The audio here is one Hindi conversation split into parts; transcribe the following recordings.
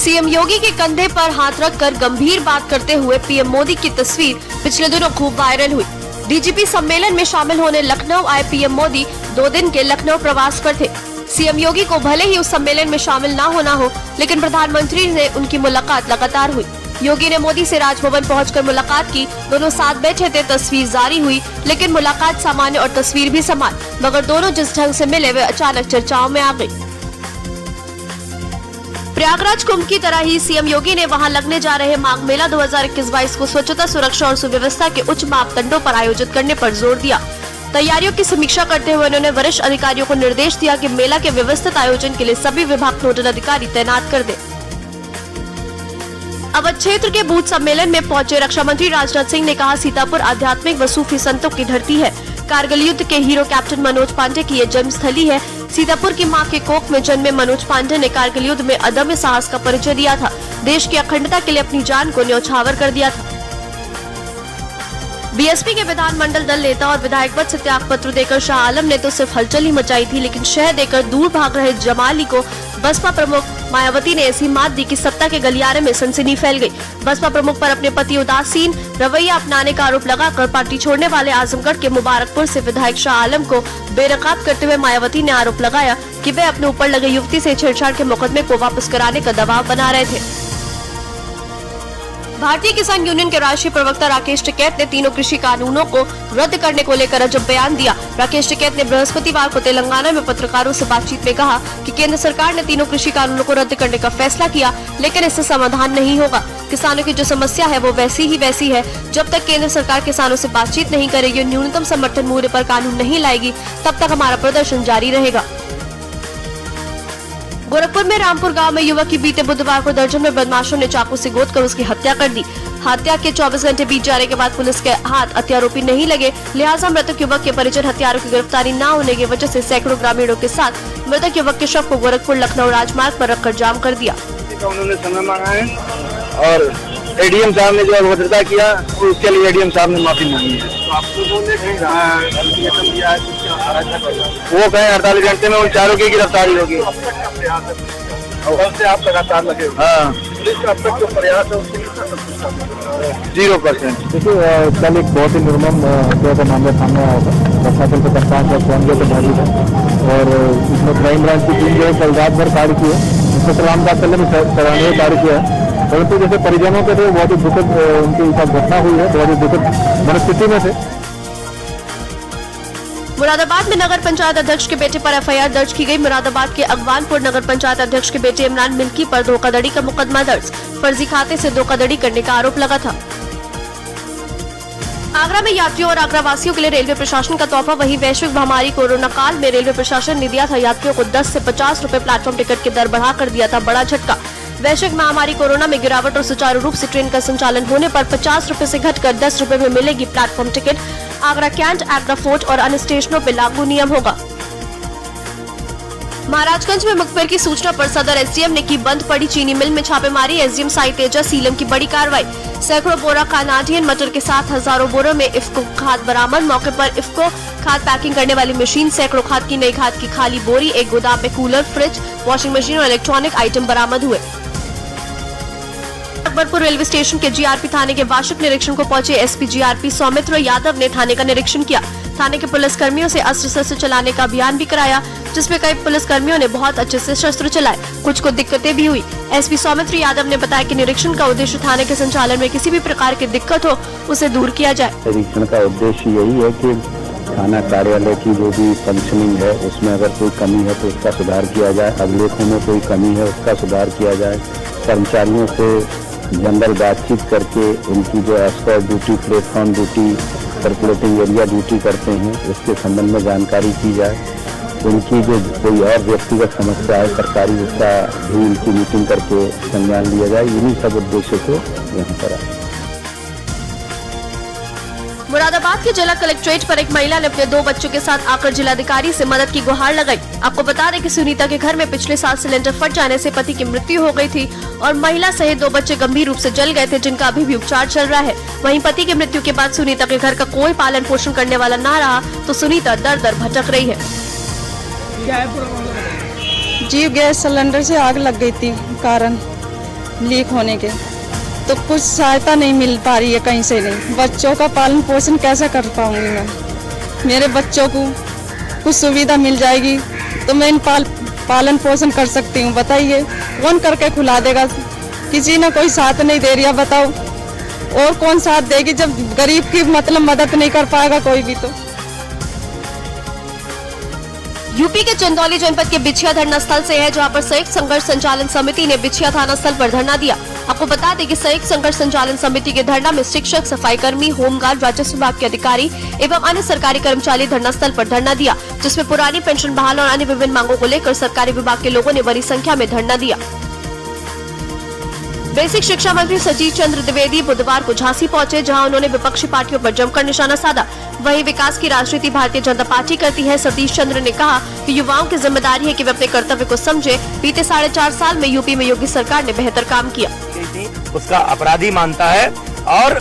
सीएम योगी के कंधे पर हाथ रखकर गंभीर बात करते हुए पीएम मोदी की तस्वीर पिछले दिनों खूब वायरल हुई। डीजीपी सम्मेलन में शामिल होने लखनऊ आए पीएम मोदी 2 दिन के लखनऊ प्रवास पर थे। सीएम योगी को भले ही उस सम्मेलन में शामिल न होना हो, लेकिन प्रधानमंत्री से उनकी मुलाकात लगातार हुई। योगी ने मोदी से राजभवन पहुंचकर मुलाकात की। दोनों साथ बैठे थे, तस्वीर जारी हुई, लेकिन मुलाकात सामान्य और तस्वीर भी समान। मगर दोनों जिस ढंग से मिले वे अचानक चर्चाओं में आ गयी। प्रयागराज कुंभ की तरह ही सीएम योगी ने वहां लगने जा रहे माघ मेला 2021-22 को स्वच्छता, सुरक्षा और सुव्यवस्था के उच्च मापदंडों पर आयोजित करने पर जोर दिया। तैयारियों की समीक्षा करते हुए उन्होंने वरिष्ठ अधिकारियों को निर्देश दिया कि मेला के व्यवस्थित आयोजन के लिए सभी विभाग नोडल अधिकारी तैनात कर दें। अवध क्षेत्र के बूथ सम्मेलन में पहुंचे रक्षा मंत्री राजनाथ सिंह ने कहा, सीतापुर आध्यात्मिक व सूफी संतों की धरती है। कारगिल युद्ध के हीरो कैप्टन मनोज पांडे की ये जन्मस्थली है। सीतापुर की मां के कोख में जन्मे मनोज पांडे ने कारगिल युद्ध में अदम्य साहस का परिचय दिया था। देश की अखंडता के लिए अपनी जान को न्यौछावर कर दिया था। बीएसपी के विधानमंडल दल नेता और विधायक पद से त्याग पत्र देकर शाह आलम ने तो सिर्फ हलचल ही मचाई थी, लेकिन शह देकर दूर भाग रहे जमाली को बसपा प्रमुख मायावती ने ऐसी मात दी कि सत्ता के गलियारे में सनसनी फैल गई। बसपा प्रमुख पर अपने पति उदासीन रवैया अपनाने का आरोप लगाकर पार्टी छोड़ने वाले आजमगढ़ के मुबारकपुर से विधायक शाह आलम को बेनकाब करते हुए मायावती ने आरोप लगाया कि वे अपने ऊपर लगे युवती से छेड़छाड़ के मुकदमे को वापस कराने का दबाव बना रहे थे। भारतीय किसान यूनियन के राष्ट्रीय प्रवक्ता राकेश टिकैत ने तीनों कृषि कानूनों को रद्द करने को लेकर अजब बयान दिया। राकेश टिकैत ने बृहस्पतिवार को तेलंगाना में पत्रकारों से बातचीत में कहा कि केंद्र सरकार ने तीनों कृषि कानूनों को रद्द करने का फैसला किया, लेकिन इससे समाधान नहीं होगा। किसानों की जो समस्या है वो वैसी ही वैसी है। जब तक केंद्र सरकार किसानों से बातचीत नहीं करेगी, न्यूनतम समर्थन मूल्य पर कानून नहीं लाएगी, तब तक हमारा प्रदर्शन जारी रहेगा। गोरखपुर में रामपुर गांव में युवक की बीते बुधवार को दर्जनों बदमाशों ने चाकू से गोदकर उसकी हत्या कर दी। हत्या के 24 घंटे बीत जाने के बाद पुलिस के हाथ हत्यारोपी नहीं लगे, लिहाजा मृतक युवक के परिजन हत्यारों की गिरफ्तारी न होने की वजह से सैकड़ों ग्रामीणों के साथ मृतक युवक के शव को गोरखपुर लखनऊ राजमार्ग पर रखकर जाम कर दिया। उन्होंने समय मांगा है और एडीएम साहब ने जो अभद्रता किया उसके लिए एडीएम साहब ने माफी मांगी है। तो आपको वो कहें 48 घंटे में उन चारों की गिरफ्तारी होगी। आप लगातार लगे। हाँ, पुलिस का अब तक जो प्रयास है उसके लिए 0%। देखिए, कल एक बहुत ही निर्मम हत्या का मामला सामने आया था। प्रशासन के कप्तान जब पहुंच गए तो भारी था और इसमें क्राइम ब्रांच की टीम जो कल रात भर कार्य की है, इंस्पेक्टर रामदास ने सराहनीय कार्य किया है। परंतु जैसे परिजनों के थे बहुत ही दुखद उनके साथ घटना हुई है, बहुत ही दुखद मनस्थिति में थे। मुरादाबाद में नगर पंचायत अध्यक्ष के बेटे पर एफआईआर दर्ज की गई। मुरादाबाद के अगवानपुर नगर पंचायत अध्यक्ष के बेटे इमरान मिल्की पर धोखाधड़ी का मुकदमा दर्ज। फर्जी खाते से धोखाधड़ी करने का आरोप लगा था। आगरा में यात्रियों और आगरा वासियों के लिए रेलवे प्रशासन का तोहफा। वहीं वैश्विक महामारी कोरोना काल में रेलवे प्रशासन ने दिया था यात्रियों को 10 से 50 रुपए प्लेटफॉर्म टिकट की दर बढ़ाकर दिया था बड़ा झटका। वैश्विक महामारी कोरोना में गिरावट और सुचारू रूप से ट्रेन का संचालन होने पर 50 रुपए से घटकर 10 रुपए में मिलेगी platform ticket. Agra cantt, Agra fort और अन्य स्टेशनों पर लागू नियम होगा। महाराजगंज में मुखबिर की सूचना पर सदर एसडीएम ने की बंद पड़ी चीनी मिल में छापेमारी। एसडीएम साई तेजा सीलम की बड़ी कार्रवाई। सैकड़ों बोरा कानाडियन मटर के साथ हजारों बोरों में इफ्को खाद बरामद। मौके पर इफ्को खाद पैकिंग करने वाली मशीन, सैकड़ों खाद की नई खाद की खाली बोरी, एक गोदाम में कूलर, फ्रिज, वॉशिंग मशीन और इलेक्ट्रॉनिक आइटम बरामद हुए। अकबरपुर रेलवे स्टेशन के जीआरपी थाने के वार्षिक निरीक्षण को पहुंचे एसपी जीआरपी सौमित्र यादव ने थाने का निरीक्षण किया। थाने के पुलिस कर्मियों से अस्त्र शस्त्र चलाने का अभियान भी कराया, जिसमें कई पुलिस कर्मियों ने बहुत अच्छे से शस्त्र चलाए। कुछ को दिक्कतें भी हुई। एसपी सौमित्र यादव ने बताया कि निरीक्षण का उद्देश्य थाने के संचालन में किसी भी प्रकार की दिक्कत हो उसे दूर किया जाए। निरीक्षण का उद्देश्य यही है कि थाना कार्यालय की जो भी फंक्शनिंग है उसमें अगर कोई कमी है तो उसका सुधार किया जाए, अभिलेखों में कोई कमी है उसका सुधार किया जाए, कर्मचारियों से जनरल बातचीत करके उनकी जो escort duty, platform duty, circulating area duty करते हैं उसके संबंध में जानकारी की जाए। उनकी जो कोई और व्यक्तिगत समस्या है सरकारी उसका भी उनकी मीटिंग करके संज्ञान लिया जाए। इन्हीं सब उद्देश्य से यहाँ पर आए। मुरादाबाद के जिला कलेक्ट्रेट पर एक महिला ने अपने 2 बच्चों के साथ आकर जिलाधिकारी से मदद की गुहार लगाई। आपको बता दें कि सुनीता के घर में पिछले साल सिलेंडर फट जाने से पति की मृत्यु हो गई थी और महिला सहित 2 बच्चे गंभीर रूप से जल गए थे, जिनका अभी भी उपचार चल रहा है। वहीं पति की मृत्यु के बाद सुनीता के घर का कोई पालन पोषण करने वाला न रहा तो सुनीता दर दर भटक रही है। जी, गैस सिलेंडर से आग लग गई थी कारण लीक होने के, तो कुछ सहायता नहीं मिल पा रही है कहीं से नहीं। बच्चों का पालन पोषण कैसे कर पाऊंगी मैं? मेरे बच्चों को कुछ सुविधा मिल जाएगी तो मैं इन पालन पोषण कर सकती हूँ। बताइए कौन करके खुला देगा? किसी ने कोई साथ नहीं दे रहा, बताओ और कौन साथ देगी जब गरीब की मतलब मदद नहीं कर पाएगा कोई भी। तो यूपी के चंदौली जनपद के बिछिया धरना स्थल से है, जहां पर संयुक्त संघर्ष संचालन समिति ने बिछिया थाना स्थल पर धरना दिया। आपको बता दें कि संयुक्त संघर्ष संचालन समिति के धरना में शिक्षक, सफाई कर्मी, होमगार्ड, राजस्व विभाग के अधिकारी एवं अन्य सरकारी कर्मचारी धरना स्थल पर धरना दिया, जिसमें पुरानी पेंशन बहाल और अन्य विभिन्न मांगों को लेकर सरकारी विभाग के लोगों ने बड़ी संख्या में धरना दिया। बेसिक शिक्षा मंत्री सचिव चंद्र द्विवेदी बुधवार को झांसी पहुंचे, जहां उन्होंने विपक्षी पार्टियों पर जमकर निशाना साधा। वहीं विकास की राजनीति भारतीय जनता पार्टी करती है। सतीश चंद्र ने कहा कि युवाओं की जिम्मेदारी है कि वे अपने कर्तव्य को समझे। बीते 4.5 साल में यूपी में योगी सरकार ने बेहतर काम किया। उसका अपराधी मानता है और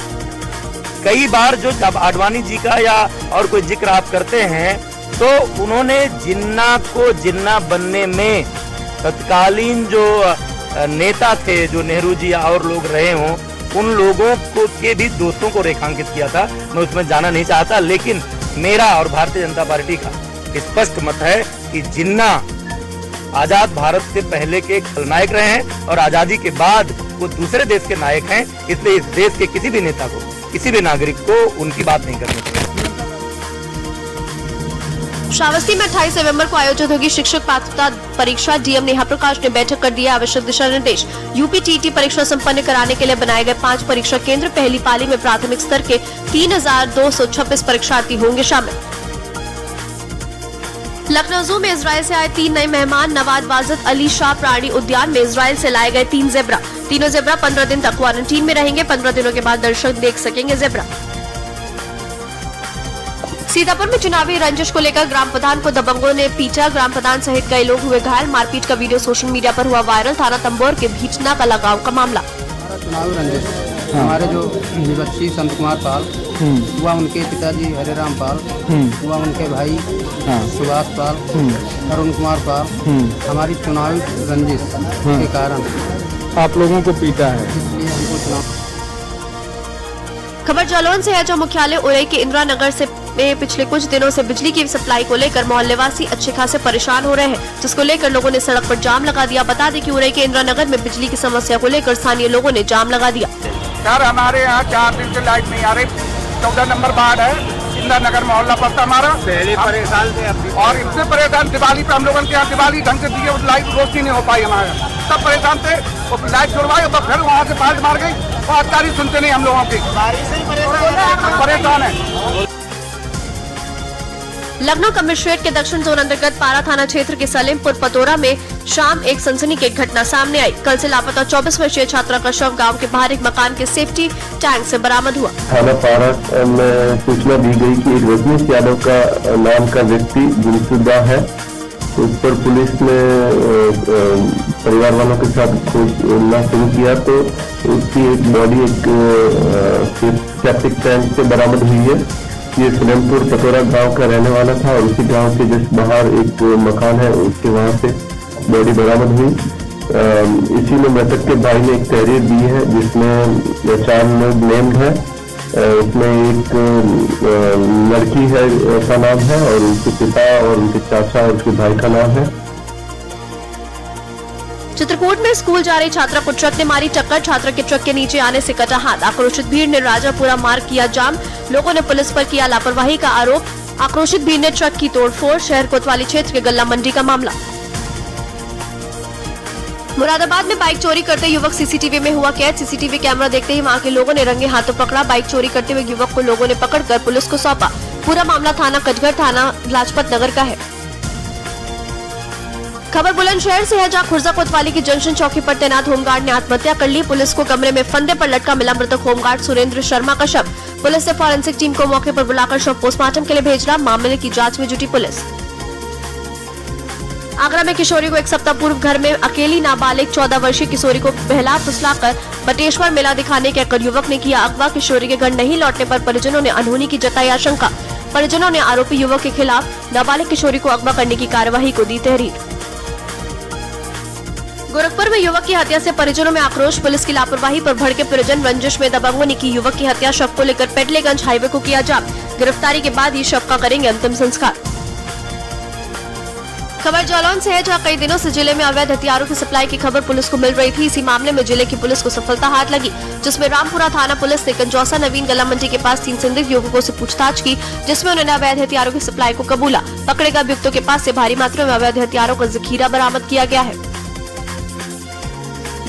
कई बार जो जब आडवाणी जी का या और कोई जिक्र आप करते हैं तो उन्होंने जिन्ना को जिन्ना बनने में तत्कालीन जो नेता थे, जो नेहरू जी और लोग रहे हों, उन लोगों को के भी दोस्तों को रेखांकित किया था। मैं उसमें जाना नहीं चाहता, लेकिन मेरा और भारतीय जनता पार्टी का स्पष्ट मत है कि जिन्ना आजाद भारत से पहले के खलनायक रहे हैं और आजादी के बाद वो दूसरे देश के नायक हैं। इसलिए इस देश के किसी भी नेता को, किसी भी नागरिक को उनकी बात नहीं करनी चाहिए। श्रावस्ती में 28 नवंबर को आयोजित होगी शिक्षक पात्रता परीक्षा। डीएम नेहा प्रकाश ने बैठक कर दिया आवश्यक दिशा निर्देश। यूपी टीटी परीक्षा संपन्न कराने के लिए बनाए गए 5 परीक्षा केंद्र। पहली पाली में प्राथमिक स्तर के 3226 परीक्षार्थी होंगे शामिल। लखनऊ जू में इजराइल से आए 3 नए मेहमान। नवाज वाजिद अली शाह प्राणी उद्यान में इजराइल से लाए गए 3 जेब्रा। तीनों जेब्रा 15 दिन तक क्वारंटीन में रहेंगे। 15 दिनों के बाद दर्शक देख सकेंगे जेब्रा। सीतापुर में चुनावी रंजिश को लेकर ग्राम प्रधान को दबंगों ने पीटा। ग्राम प्रधान सहित कई लोग हुए घायल। मारपीट का वीडियो सोशल मीडिया पर हुआ वायरल। थाना तंबोर के भीटना का लगाव का मामला। चुनावी रंजिश हमारे जो विपक्षी संत कुमार पाल हुआ, उनके पिताजी हरिराम पाल हुआ, उनके भाई सुभाष पाल, अरुण कुमार पाल, हमारी चुनावी रंजिश के कारण आप लोगों को पीटा है। इसलिए हमको चुनाव। खबर जालौन से है, जो मुख्यालय उरई के इंदिरा नगर से में पिछले कुछ दिनों से बिजली की सप्लाई को लेकर मोहल्लेवासी अच्छे खासे परेशान हो रहे हैं, जिसको लेकर लोगों ने सड़क पर जाम लगा दिया। बता दें कि उरई के इंदिरा नगर में बिजली की समस्या को लेकर स्थानीय लोगों ने जाम लगा दिया। सर हमारे यहाँ 4 दिन से लाइट नहीं आ रही। 14 नंबर वार्ड है, इंदिरा नगर मोहल्ला पड़ता हमारा। पहले परेशान थे और इतने परेशान, दिवाली पे हम लोगों के यहाँ दिवाली ढंग से दिए, लाइट रोशनी नहीं हो पाई हमारे। सब परेशान थे, वो लाइट छुड़वाई तो फिर वहाँ से बाढ़ मार गई और अधिकारी सुनते नहीं हम लोगों की। परेशान है। लखनऊ कमिश्नरेट के दक्षिण जोन अंतर्गत पारा थाना क्षेत्र के सलीमपुर पतोरा में शाम एक सनसनीखेज घटना सामने आई। कल से लापता 24 वर्षीय छात्रा का शव गांव के बाहर एक मकान के सेफ्टी टैंक से बरामद हुआ। थाना पारा में सूचना दी गई कि एक रजनीश यादव का नाम का व्यक्ति गुमशुदा है। उस पर पुलिस ने परिवार वालों के साथ खोजना शुरू किया तो उसकी एक बॉडी एक सेप्टिक टैंक से बरामद हुई है। ये सलेमपुर पतोरा गांव का रहने वाला था और उसी गांव के जस्ट बाहर एक मकान है, उसके वहां से बॉडी बरामद हुई। इसी में मृतक के भाई ने एक तहरीर दी है जिसमें 4 लोग नेम्ड है। उसमें एक लड़की है का नाम है और उनके पिता और उनके चाचा और उनके भाई का नाम है। चित्रकूट में स्कूल जा रही छात्रा को ट्रक ने मारी टक्कर। छात्रा के ट्रक के नीचे आने से कटा हाथ। आक्रोशित भीड़ ने राजापुरा मार्ग किया जाम। लोगों ने पुलिस पर किया लापरवाही का आरोप। आक्रोशित भीड़ ने ट्रक की तोड़फोड़। शहर कोतवाली क्षेत्र के गल्ला मंडी का मामला। मुरादाबाद में बाइक चोरी करते युवक सीसीटीवी में हुआ कैद। सीसीटीवी कैमरा देखते ही वहां के लोगों ने रंगे हाथों पकड़ा। बाइक चोरी करते हुए युवक को लोगों ने पकड़कर पुलिस को सौंपा। पूरा मामला थाना कचघर, थाना लाजपत नगर का है। खबर बुलंदशहर से है, जहां खुर्जा कोतवाली की जंक्शन चौकी पर तैनात होमगार्ड ने आत्महत्या कर ली। पुलिस को कमरे में फंदे पर लटका मिला मृतक होमगार्ड सुरेंद्र शर्मा का शव। पुलिस ने फॉरेंसिक टीम को मौके पर बुलाकर शव पोस्टमार्टम के लिए भेजा। मामले की जांच में जुटी पुलिस। आगरा में किशोरी को एक सप्ताह पूर्व घर में अकेली नाबालिग 14 वर्षीय किशोरी को बहला फुसलाकर बटेश्वर मेला दिखाने के कर युवक ने किया अगवा। किशोरी के घर नहीं लौटने पर परिजनों ने अनहोनी की जताई आशंका। परिजनों ने आरोपी युवक के खिलाफ नाबालिग किशोरी को अगवा करने की कार्यवाही को दी तहरीर। गोरखपुर में युवक की हत्या से परिजनों में आक्रोश। पुलिस की लापरवाही पर भड़के परिजन। रंजिश में दबंगों ने की युवक की हत्या। शव को लेकर पेटलेगंज हाईवे को किया जाम। गिरफ्तारी के बाद ही शव का करेंगे अंतिम संस्कार। खबर जालौन से है, जहां कई दिनों से जिले में अवैध हथियारों की सप्लाई की खबर पुलिस को मिल रही थी। इसी मामले में जिले की पुलिस को सफलता हाथ लगी, जिसमें रामपुरा थाना पुलिस ने कंजौसा नवीन गला मंडी के पास 3 संदिग्ध युवकों से पूछताछ की, जिसमें उन्होंने अवैध हथियारों की सप्लाई को कबूला। पकड़े गए अभियुक्तों के पास से भारी मात्रा में अवैध हथियारों का जखीरा बरामद किया गया है।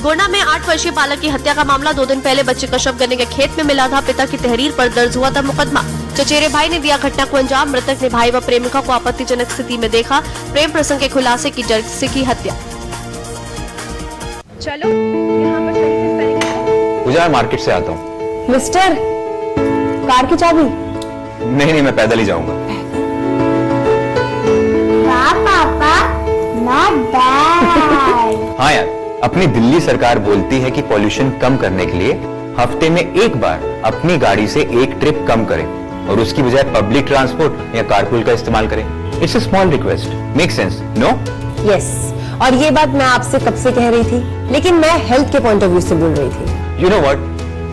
गोंडा में 8 वर्षीय बालक की हत्या का मामला। 2 दिन पहले बच्चे का शव गन्ने के खेत में मिला था। पिता की तहरीर पर दर्ज हुआ था मुकदमा। चचेरे भाई ने दिया घटना को अंजाम। मृतक ने भाई व प्रेमिका को आपत्तिजनक स्थिति में देखा। प्रेम प्रसंग के खुलासे की डर से की हत्या। चलो यहाँ पर सही से स्पेलिंग है। पूजा, मैं मार्केट से आता हूँ। मिस्टर, कार की चाबी? नहीं, मैं पैदल ही जाऊंगा। पापा, not bad। हाँ यार, अपनी दिल्ली सरकार बोलती है कि पॉल्यूशन कम करने के लिए हफ्ते में एक बार अपनी गाड़ी से एक ट्रिप कम करें और उसकी बजाय पब्लिक ट्रांसपोर्ट या कारपूल का इस्तेमाल करें। It's a small request, make sense, no? Yes, और ये बात मैं आपसे कब से कह रही थी, लेकिन मैं हेल्थ के पॉइंट ऑफ व्यू से बोल रही थी। यू नो व्हाट,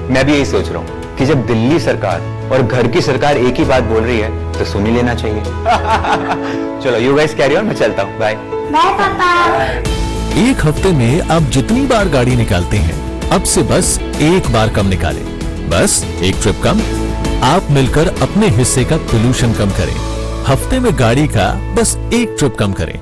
मैं भी यही सोच रहा हूँ कि जब दिल्ली सरकार और घर की सरकार एक ही बात बोल रही है तो सुन ही लेना चाहिए। चलो यू गाइस कैरी ऑन, मैं चलता हूँ। बाय बाय पापा। एक हफ्ते में आप जितनी बार गाड़ी निकालते हैं, अब से बस एक बार कम निकालें। बस एक ट्रिप कम, आप मिलकर अपने हिस्से का पोल्यूशन कम करें। हफ्ते में गाड़ी का बस एक ट्रिप कम करें।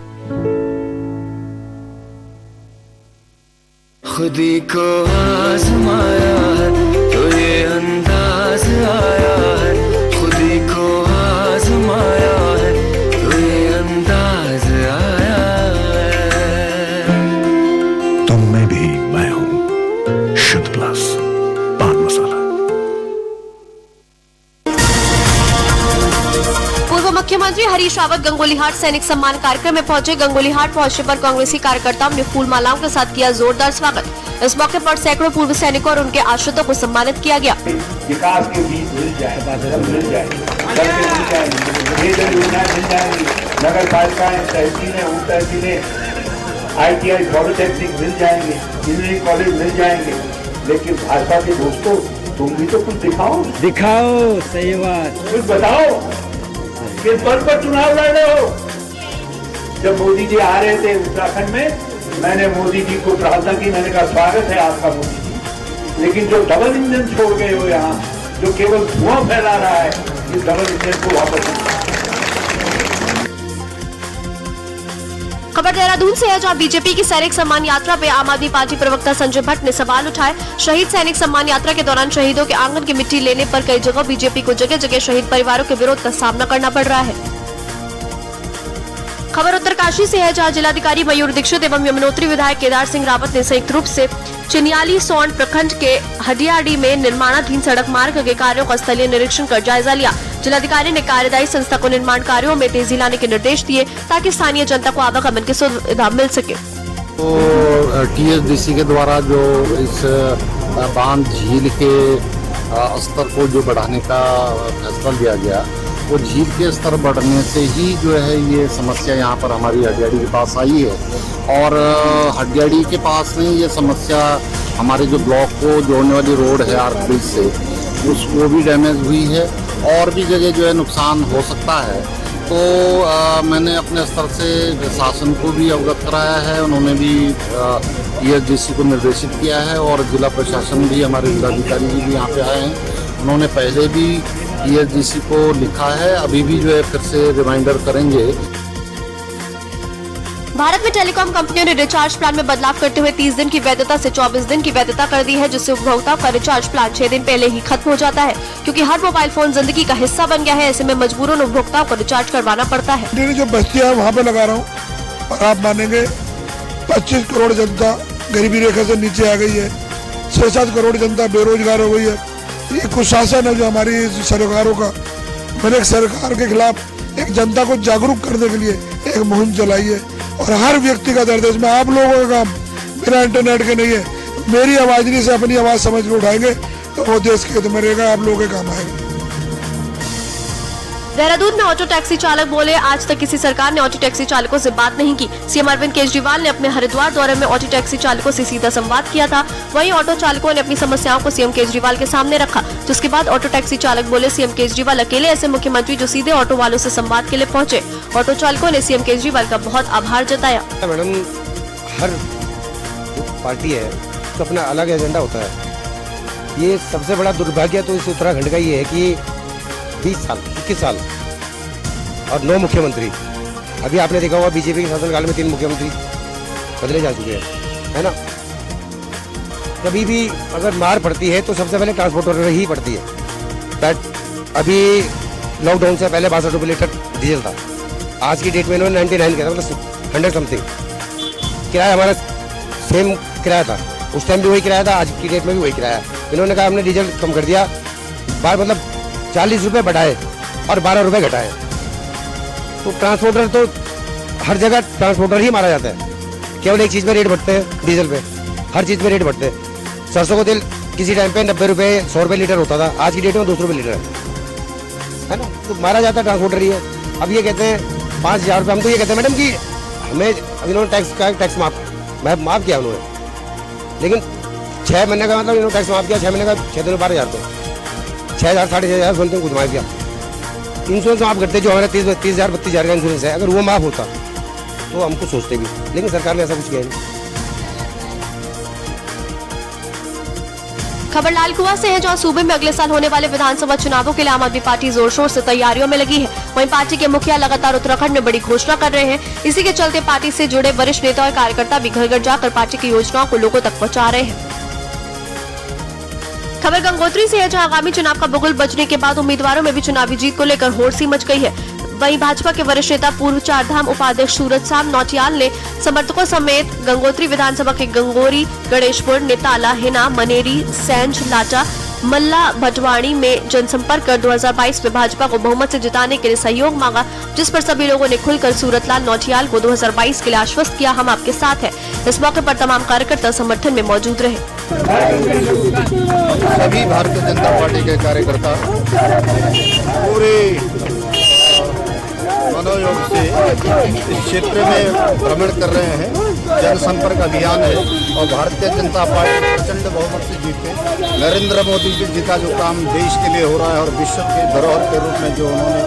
खुदी को आजमाया है तो ये अंदाज आया है, खुदी को आजमाया है तो ये अंदाज आया है। तुम में भी मैं हूं, शुद्ध प्लस पान मसाला। पूर्व मुख्यमंत्री हरीश रावत गंगोलीहाट सैनिक सम्मान कार्यक्रम में पहुंचे। गंगोलीहाट पहुंचने पर कांग्रेसी कार्यकर्ताओं ने फूल मालाओं के साथ किया जोरदार स्वागत। इस मौके पर सैकड़ों पूर्व सैनिकों और उनके आश्रितों को सम्मानित किया गया। विकास के बीज मिल जाए, मिल जाए, मिल जाएंगी, नगर पालिकाएं, तहसीलें, उप तहसीलें, ITI पॉलिटेक्निक मिल जाएंगे, इंजीनियरिंग कॉलेज मिल जाएंगे। लेकिन भाजपा के दोस्तों, तुम भी तो कुछ दिखाओ। सही बात। कुछ बताओ, किस बल पर चुनाव लड़ रहे हो? जब मोदी जी आ रहे थे उत्तराखंड में, मैंने मोदी जी को प्रार्थना की, मैंने कहा स्वागत है आपका मोदी जी। लेकिन जो डबल इंजन छोड़ गए हो यहाँ, जो केवल धुआं फैला रहा है, इस डबल इंजन को वापस। खबर देहरादून से है, जहां बीजेपी की सैनिक सम्मान यात्रा पे आम आदमी पार्टी प्रवक्ता संजय भट्ट ने सवाल उठाए। शहीद सैनिक सम्मान यात्रा के दौरान शहीदों के आंगन की मिट्टी लेने पर कई जगह बीजेपी को जगह जगह शहीद परिवारों के विरोध का सामना करना पड़ रहा है। खबर उत्तरकाशी से है, जहां जिलाधिकारी मयूर दीक्षित एवं यमुनोत्री विधायक केदार सिंह रावत ने संयुक्त रूप से चिनियाली सोन प्रखंड के हडियाडी में निर्माणाधीन सड़क मार्ग के कार्यों का स्थलीय निरीक्षण कर जायजा लिया। जिलाधिकारी ने कार्यदायी संस्था को निर्माण कार्यों में तेजी लाने के निर्देश दिए, ताकि स्थानीय जनता को आवागमन की सुविधा मिल सके। तो TSDC के द्वारा जो इस बांध झील के स्तर को जो बढ़ाने का फैसला लिया गया, वो झील के स्तर बढ़ने से ही जो है ये समस्या यहाँ पर हमारी हडियाडी के पास आई है। और हडियाडी के पास में ये समस्या हमारे जो ब्लॉक को जोड़ने वाली रोड है आर्क ब्रिज से, वो भी डैमेज हुई है और भी जगह जो है नुकसान हो सकता है। तो मैंने अपने स्तर से शासन को भी अवगत कराया है, उन्होंने भी TSDC को निर्देशित किया है और जिला प्रशासन भी, हमारे जिलाधिकारी जी भी यहाँ पे आए हैं। उन्होंने पहले भी TSDC को लिखा है, अभी भी जो है फिर से रिमाइंडर करेंगे। भारत में टेलीकॉम कंपनियों ने रिचार्ज प्लान में बदलाव करते हुए 30 दिन की वैधता से 24 दिन की वैधता कर दी है, जिससे उपभोक्ताओं का रिचार्ज प्लान 6 दिन पहले ही खत्म हो जाता है, क्योंकि हर मोबाइल फोन जिंदगी का हिस्सा बन गया है। ऐसे में मजबूरन उपभोक्ताओं को रिचार्ज करवाना पड़ता है। मेरी जो बस्ती है वहाँ पे लगा रहा हूँ और आप मानेंगे 25 करोड़ जनता गरीबी रेखा से नीचे आ गई है, 6-7 करोड़ जनता बेरोजगार हो गई है। ये कुशासन है जो हमारी सरकारों का। मैंने एक सरकार के खिलाफ एक जनता को जागरूक करने के लिए एक मुहिम चलाई है और हर व्यक्ति का दर्द है इसमें। आप लोगों का काम बिना इंटरनेट के नहीं है। मेरी आवाज नहीं से अपनी आवाज समझ के उठाएंगे तो वो देश के हित में रहेगा, आप लोगों के काम आएगा। देहरादून में ऑटो टैक्सी चालक बोले, आज तक किसी सरकार ने ऑटो टैक्सी चालकों से बात नहीं की। सीएम अरविंद केजरीवाल ने अपने हरिद्वार दौरे में ऑटो टैक्सी चालकों से सीधा संवाद किया था। वहीं ऑटो चालकों ने अपनी समस्याओं को सीएम केजरीवाल के सामने रखा, जिसके बाद ऑटो टैक्सी चालक बोले, सीएम केजरीवाल अकेले ऐसे मुख्यमंत्री जो सीधे ऑटो वालों से संवाद के लिए पहुंचे। ऑटो चालकों ने सीएम केजरीवाल का बहुत आभार जताया। मैडम, हर पार्टी है तो अपना अलग एजेंडा होता है। ये सबसे बड़ा दुर्भाग्य तो इस उत्तराखंड का ये है कि 21 साल और 9 मुख्यमंत्री। अभी आपने देखा होगा बीजेपी के शासनकाल में 3 मुख्यमंत्री बदले जा चुके हैं, है ना। कभी भी अगर मार पड़ती है तो सबसे पहले ट्रांसपोर्टर ही पड़ती है। बट अभी लॉकडाउन से पहले 62 रुपये लीटर डीजल था, आज की डेट में इन्होंने 99 किया था, मतलब 100 समथिंग। किराया हमारा सेम किराया था, उस टाइम भी वही किराया था, आज की डेट में भी वही किराया। इन्होंने कहा हमने डीजल कम कर दिया, मतलब 40 रुपये बढ़ाए और 12 रुपये घटाए। तो ट्रांसपोर्टर तो हर जगह ट्रांसपोर्टर ही मारा जाता है। केवल एक चीज़ में रेट बढ़ते हैं, डीजल पे, हर चीज़ में रेट बढ़ते हैं। सरसों का तेल किसी टाइम पे 90 रुपये 100 रुपये लीटर होता था, आज की डेट में 200 रुपये लीटर है ना। तो मारा जाता है ट्रांसपोर्टर ही है। अब ये कहते हैं 5,000 रुपये, हम तो ये कहते हैं मैडम कि हमें अब इन्होंने टैक्स माफ़ किया उन्होंने, लेकिन 6 महीने का मतलब इन्होंने टैक्स माफ़ किया, 6 महीने का 6 दिन 12,000 तो 6,000 साढ़े 6,000 सुनते हैं कुछ माफ़ किया। इंश्योरेंस माफ़ करते जो हमारा 30,000 32,000 का इंश्योरेंस है, अगर वो माफ़ होता तो हमको सोचते भी, लेकिन सरकार ने ऐसा कुछ किया नहीं। खबर लालकुआं से है, जहां सूबे में अगले साल होने वाले विधानसभा चुनावों के लिए आम आदमी पार्टी जोर शोर से तैयारियों में लगी है। वहीं पार्टी के मुखिया लगातार उत्तराखंड में बड़ी घोषणा कर रहे हैं। इसी के चलते पार्टी से जुड़े वरिष्ठ नेता और कार्यकर्ता भी घर घर जाकर पार्टी की योजनाओं को लोगों तक पहुंचा रहे हैं। खबर गंगोत्री से है, जहां आगामी चुनाव का बुगुल बजने के बाद उम्मीदवारों में भी चुनावी जीत को लेकर होड़ सी मच गई है। वहीं भाजपा के वरिष्ठ नेता पूर्व चारधाम उपाध्यक्ष सूरज साम नौटियाल ने समर्थकों समेत गंगोत्री विधानसभा के गंगोरी, गणेशपुर, नेताला, हिना, मनेरी, सैंज, लाटा, मल्ला, भटवाड़ी में जनसंपर्क कर 2022 में भाजपा को बहुमत से जिताने के लिए सहयोग मांगा, जिस पर सभी लोगों ने खुलकर सूरतलाल नौटियाल को 2022 के लिए आश्वस्त किया, हम आपके साथ हैं। इस मौके पर तमाम कार्यकर्ता समर्थन में मौजूद रहे। सभी भारतीय जनता पार्टी के कार्यकर्ता पूरे मनोयोग से इस क्षेत्र में भ्रमण कर रहे हैं। जनसंपर्क अभियान है और भारतीय जनता पार्टी प्रचंड बहुमत से जीते। नरेंद्र मोदी जी का जो काम देश के लिए हो रहा है और विश्व के धरोहर के रूप में जो उन्होंने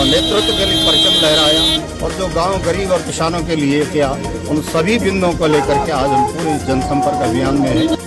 नेतृत्व के लिए परचम लहराया और जो गांव गरीब और किसानों के लिए किया, उन सभी बिंदुओं को लेकर के आज हम पूरे जनसंपर्क अभियान में हैं।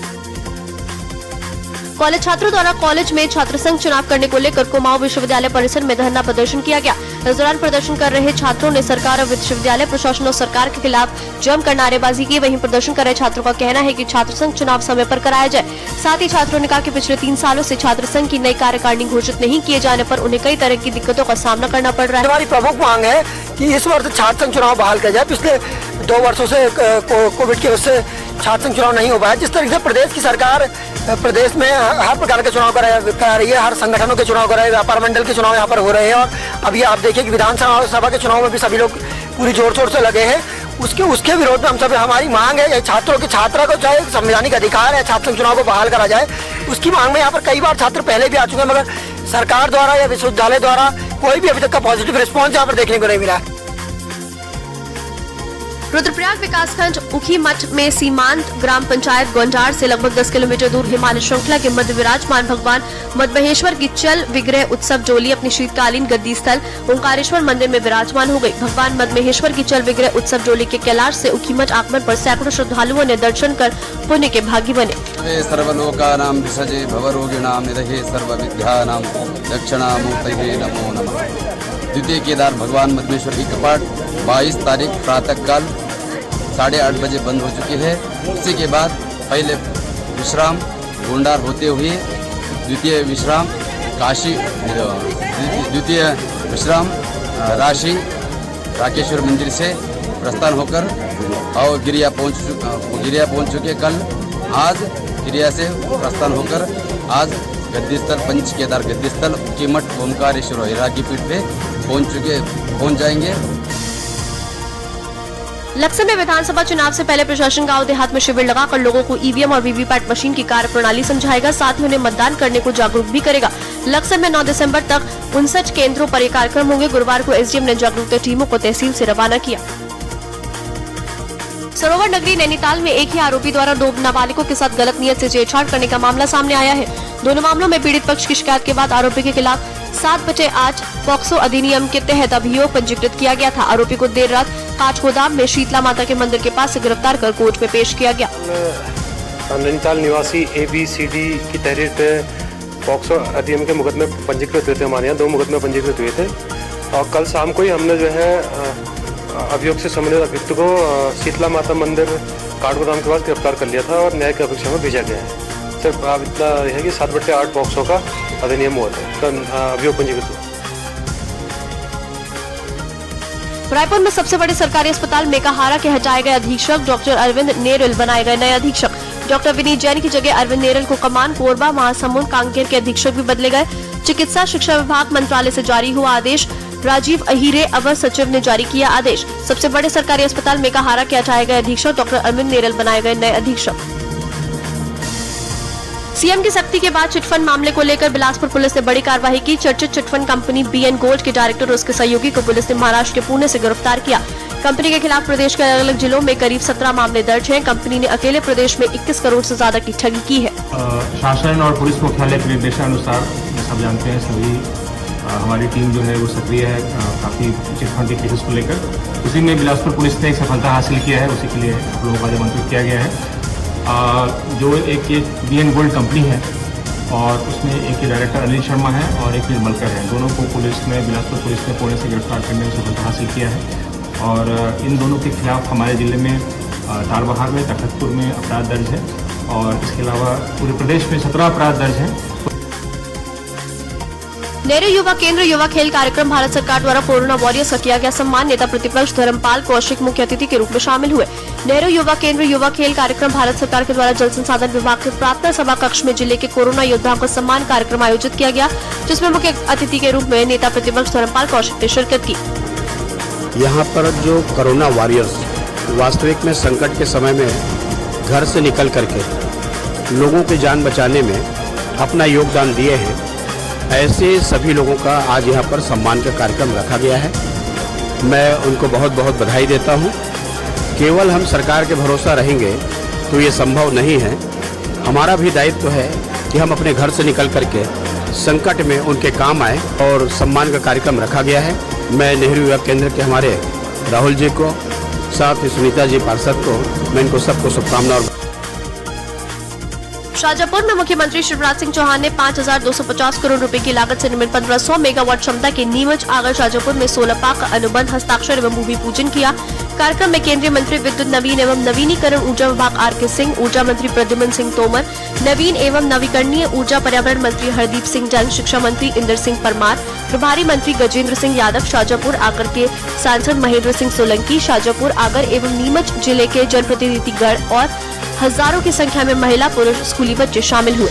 कॉलेज छात्रों द्वारा कॉलेज में छात्र संघ चुनाव करने को लेकर कुमाऊं विश्वविद्यालय परिसर में धरना प्रदर्शन किया गया। इस दौरान प्रदर्शन कर रहे छात्रों ने सरकार और विश्वविद्यालय प्रशासन और सरकार के खिलाफ जमकर नारेबाजी की। वहीं प्रदर्शन कर रहे छात्रों का कहना है कि छात्र संघ चुनाव समय पर कराया जाए। साथ ही छात्रों ने कहा कि पिछले 3 सालों से छात्र संघ की नई कार्यकारिणी घोषित नहीं किए जाने पर उन्हें कई तरह की दिक्कतों का सामना करना पड़ रहा है। हमारी प्रमुख मांग है कि इस वर्ष छात्र संघ चुनाव बहाल किया जाए। पिछले 2 वर्षों से कोविड की वजह से छात्र संघ चुनाव नहीं हो पाया। जिस तरीके से प्रदेश की सरकार प्रदेश में हर प्रकार के चुनाव करा रही है, हर संगठनों के चुनाव करा रही है, व्यापार मंडल के चुनाव यहाँ पर हो रहे हैं और अभी आप देखिए कि विधानसभा के चुनाव में भी सभी लोग पूरी जोर शोर से लगे हैं। उसके विरोध में हम सब हमारी मांग है छात्रों की छात्रा को चाहे संवैधानिक अधिकार है छात्र संघ चुनाव को बहाल करा जाए। उसकी मांग में यहाँ पर कई बार छात्र पहले भी आ चुके हैं, मगर सरकार द्वारा या विश्वविद्यालय द्वारा कोई भी अभी तक का पॉजिटिव रिस्पॉन्स यहाँ पर देखने को नहीं मिला है। रुद्रप्रयाग विकासखंड उखीमठ में सीमांत ग्राम पंचायत गोंडार से लगभग 10 किलोमीटर दूर हिमालय श्रृंखला के मध्य विराजमान भगवान मदमहेश्वर की चल विग्रह उत्सव डोली अपनी शीतकालीन गद्दी स्थल ओंकारेश्वर मंदिर में विराजमान हो गई। भगवान मदमहेश्वर की चल विग्रह उत्सव डोली के कैलाश से उखीमठ आगमन पर सैकड़ों श्रद्धालुओं ने दर्शन कर पुण्य के भागी बने। सर्वलोकानां विसजे भवरोगिणां निधये सर्वविद्यानां दक्षिणामूर्तये नमो नमः। द्वितीय केदार भगवान मदमेश्वर की कपाट 22 तारीख प्रातःकाल 8:30 बजे बंद हो चुकी है। इसी के बाद पहले विश्राम गोंडार होते हुए द्वितीय विश्राम काशी, द्वितीय विश्राम राशि राकेश्वर मंदिर से प्रस्थान होकर और गिरिया पहुँच चुके। कल आज गिरिया से प्रस्थान होकर आज गद्दी स्थल पंच केदार गद्दी स्थल उखीमठ ओंकारेश्वर हिरा की पीठ पे पहुँच जाएंगे। लक्सर में विधानसभा चुनाव से पहले प्रशासन गांव देहात में शिविर लगाकर लोगों को ईवीएम और वीवीपैट मशीन की कार्य प्रणाली समझाएगा, साथ ही उन्हें मतदान करने को जागरूक भी करेगा। लक्सर में 9 दिसंबर तक 59 केंद्रों पर ये कार्यक्रम होंगे। गुरुवार को एसडीएम ने जागरूकता टीमों को तहसील से रवाना किया। सरोवर नगरी नैनीताल में एक ही आरोपी द्वारा 2 नाबालिगों के साथ गलत नियत से छेड़छाड़ करने का मामला सामने आया है। दोनों मामलों में पीड़ित पक्ष की शिकायत के बाद आरोपी के खिलाफ 7/8 पॉक्सो अधिनियम के तहत अभियोग पंजीकृत किया गया था। आरोपी को देर रात काठगोदाम में शीतला माता के मंदिर के पास से गिरफ्तार कर कोर्ट में पेश किया गया। नैनीताल निवासी ABCD की तहरीर पे पॉक्सो अधिनियम के मुकदमे पंजीकृत हुए थे। हमारे यहाँ 2 मुकदमे पंजीकृत हुए थे और कल शाम को ही हमने जो है अभियोग से संबंधित अभियुक्त को शीतला माता मंदिर काठगोदाम के पास गिरफ्तार कर लिया था और न्याय की अपेक्षा में भेजा गया है। सिर्फ अब इतना है कि 7/8 पॉक्सो का अधिनियम हुआ था, अभियोग पंजीकृत हुआ। रायपुर में सबसे बड़े सरकारी अस्पताल मेकाहारा के हटाए गए अधीक्षक डॉक्टर अरविंद नेरल बनाए गए नए अधीक्षक। डॉक्टर विनीत जैन की जगह अरविंद नेरल को कमान, कोरबा, महासमुंद, कांकेर के अधीक्षक भी बदले गए। चिकित्सा शिक्षा विभाग मंत्रालय से जारी हुआ आदेश। राजीव अहीरे अवर सचिव ने जारी किया आदेश। सबसे बड़े सरकारी अस्पताल मेकाहारा के हटाए गए अधीक्षक डॉक्टर अरविंद नेरल बनाए गए नए अधीक्षक। सीएम की सख्ती के बाद चिटफंड मामले को लेकर बिलासपुर पुलिस ने बड़ी कार्रवाई की। चर्चित चिटफंड कंपनी BN गोल्ड के डायरेक्टर और उसके सहयोगी को पुलिस ने महाराष्ट्र के पुणे से गिरफ्तार किया। कंपनी के खिलाफ प्रदेश के अलग अलग जिलों में करीब 17 मामले दर्ज हैं। कंपनी ने अकेले प्रदेश में 21 करोड़ से ज्यादा की ठगी की है। शासन और पुलिस मुख्यालय के निर्देशानुसार सब जानते हैं, सभी हमारी टीम जो है वो सक्रिय है काफी चिटफंड के केसेस को लेकर। उसी में बिलासपुर पुलिस ने एक सफलता हासिल किया है, उसी के लिए आप लोगों का आमंत्रित किया गया है। जो एक BN गोल्ड कंपनी है और उसमें एक डायरेक्टर अनिल शर्मा है और एक निर्मलकर है। दोनों को बिलासपुर पुलिस ने पुणे से गिरफ्तार करने में सफलता हासिल किया है और इन दोनों के खिलाफ हमारे जिले में तारबहार में, तखतपुर में अपराध दर्ज है और इसके अलावा पूरे प्रदेश में 17 अपराध दर्ज हैं। नेहरू युवा केंद्र युवा खेल कार्यक्रम भारत सरकार द्वारा कोरोना वॉरियर्स का किया गया सम्मान। नेता प्रतिपक्ष धर्मपाल कौशिक मुख्य अतिथि के रूप में शामिल हुए। नेहरू युवा केंद्र युवा खेल कार्यक्रम भारत सरकार के द्वारा जल संसाधन विभाग के प्रार्थना सभा कक्ष में जिले के कोरोना योद्धाओं का सम्मान कार्यक्रम आयोजित किया गया, जिसमें मुख्य अतिथि के रूप में नेता प्रतिपक्ष धर्मपाल कौशिक ने शिरकत की। यहाँ पर जो कोरोना वॉरियर्स वास्तविक में संकट के समय में घर से निकल करके लोगों की जान बचाने में अपना योगदान दिए हैं, ऐसे सभी लोगों का आज यहाँ पर सम्मान का कार्यक्रम रखा गया है। मैं उनको बहुत बहुत बधाई देता हूँ। केवल हम सरकार के भरोसा रहेंगे तो ये संभव नहीं है। हमारा भी दायित्व है कि हम अपने घर से निकल करके संकट में उनके काम आए और सम्मान का कार्यक्रम रखा गया है। मैं नेहरू युवा केंद्र के हमारे राहुल जी को, साथ ही सुनीता जी पार्षद को, मैं इनको सबको शुभकामनाएं। शाजापुर में मुख्यमंत्री शिवराज सिंह चौहान ने 5,250 करोड़ रुपए की लागत से निर्मित 1500 मेगावाट क्षमता के नीमच आगर शाजापुर में 16 पाक का अनुबंध हस्ताक्षर एवं भूमि पूजन किया। कार्यक्रम में केंद्रीय मंत्री विद्युत नवीन एवं नवीनीकरण ऊर्जा विभाग RK सिंह, ऊर्जा मंत्री प्रद्युम्न सिंह तोमर, नवीन एवं नवीकरणीय ऊर्जा पर्यावरण मंत्री हरदीप सिंह जंग, शिक्षा मंत्री इंदर सिंह परमार, प्रभारी मंत्री गजेंद्र सिंह यादव, शाजापुर आगर के सांसद महेंद्र सिंह सोलंकी, शाजापुर आगर एवं नीमच जिले के जनप्रतिनिधिगण और हजारों की संख्या में महिला, पुरुष, स्कूली बच्चे शामिल हुए।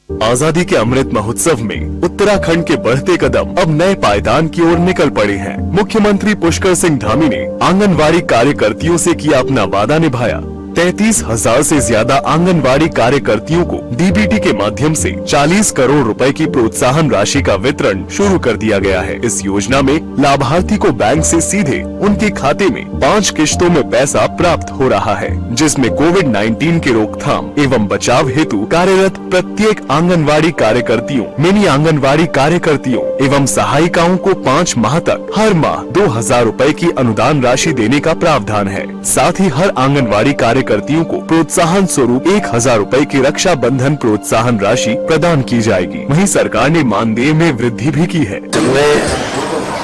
आजादी के अमृत महोत्सव में उत्तराखंड के बढ़ते कदम अब नए पायदान की ओर निकल पड़े हैं। मुख्यमंत्री पुष्कर सिंह धामी ने आंगनवाड़ी कार्यकर्तियों से किया अपना वादा निभाया। 33,000 से ज्यादा आंगनवाड़ी कार्यकर्तियों को DBT के माध्यम से 40 करोड़ रुपए की प्रोत्साहन राशि का वितरण शुरू कर दिया गया है। इस योजना में लाभार्थी को बैंक से सीधे उनके खाते में 5 किश्तों में पैसा प्राप्त हो रहा है, जिसमें कोविड-19 की रोकथाम एवं बचाव हेतु कार्यरत प्रत्येक आंगनवाड़ी कार्यकर्तियों, मिनी आंगनवाड़ी कार्यकर्तियों एवं सहायिकाओं को 5 माह तक हर माह 2,000 रुपए की अनुदान राशि देने का प्रावधान है। साथ ही हर आंगनवाड़ी कार्यकर्तियों को प्रोत्साहन स्वरूप 1,000 रुपए की रक्षा बंधन प्रोत्साहन राशि प्रदान की जाएगी। वहीं सरकार ने मानदेय में वृद्धि भी की है। हमने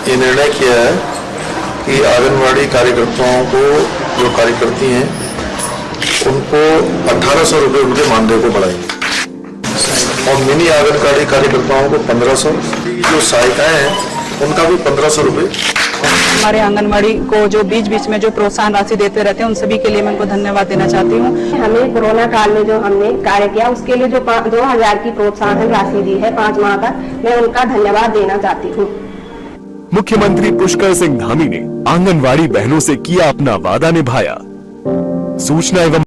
ये निर्णय किया है कि आंगनवाड़ी कार्यकर्ताओं को, जो कार्यकर्ती हैं, उनको 1,800 रुपए उनके मानदेय को बढ़ाएंगे और मिनी आंगनवाड़ी कार्यकर्ताओं को 1,500, जो सहायिकाएं हैं उनका भी 1,500 रुपए। हमारे आंगनवाड़ी को जो बीच बीच में जो प्रोत्साहन राशि देते रहते हैं, उन सभी के लिए मैं उनको धन्यवाद देना चाहती हूँ। हमें कोरोना काल में जो हमने कार्य किया उसके लिए जो 2,000 की प्रोत्साहन राशि दी है 5 माह तक, मैं उनका धन्यवाद देना चाहती हूँ। मुख्यमंत्री पुष्कर सिंह धामी ने आंगनवाड़ी बहनों से किया अपना वादा निभाया। सूचना एवं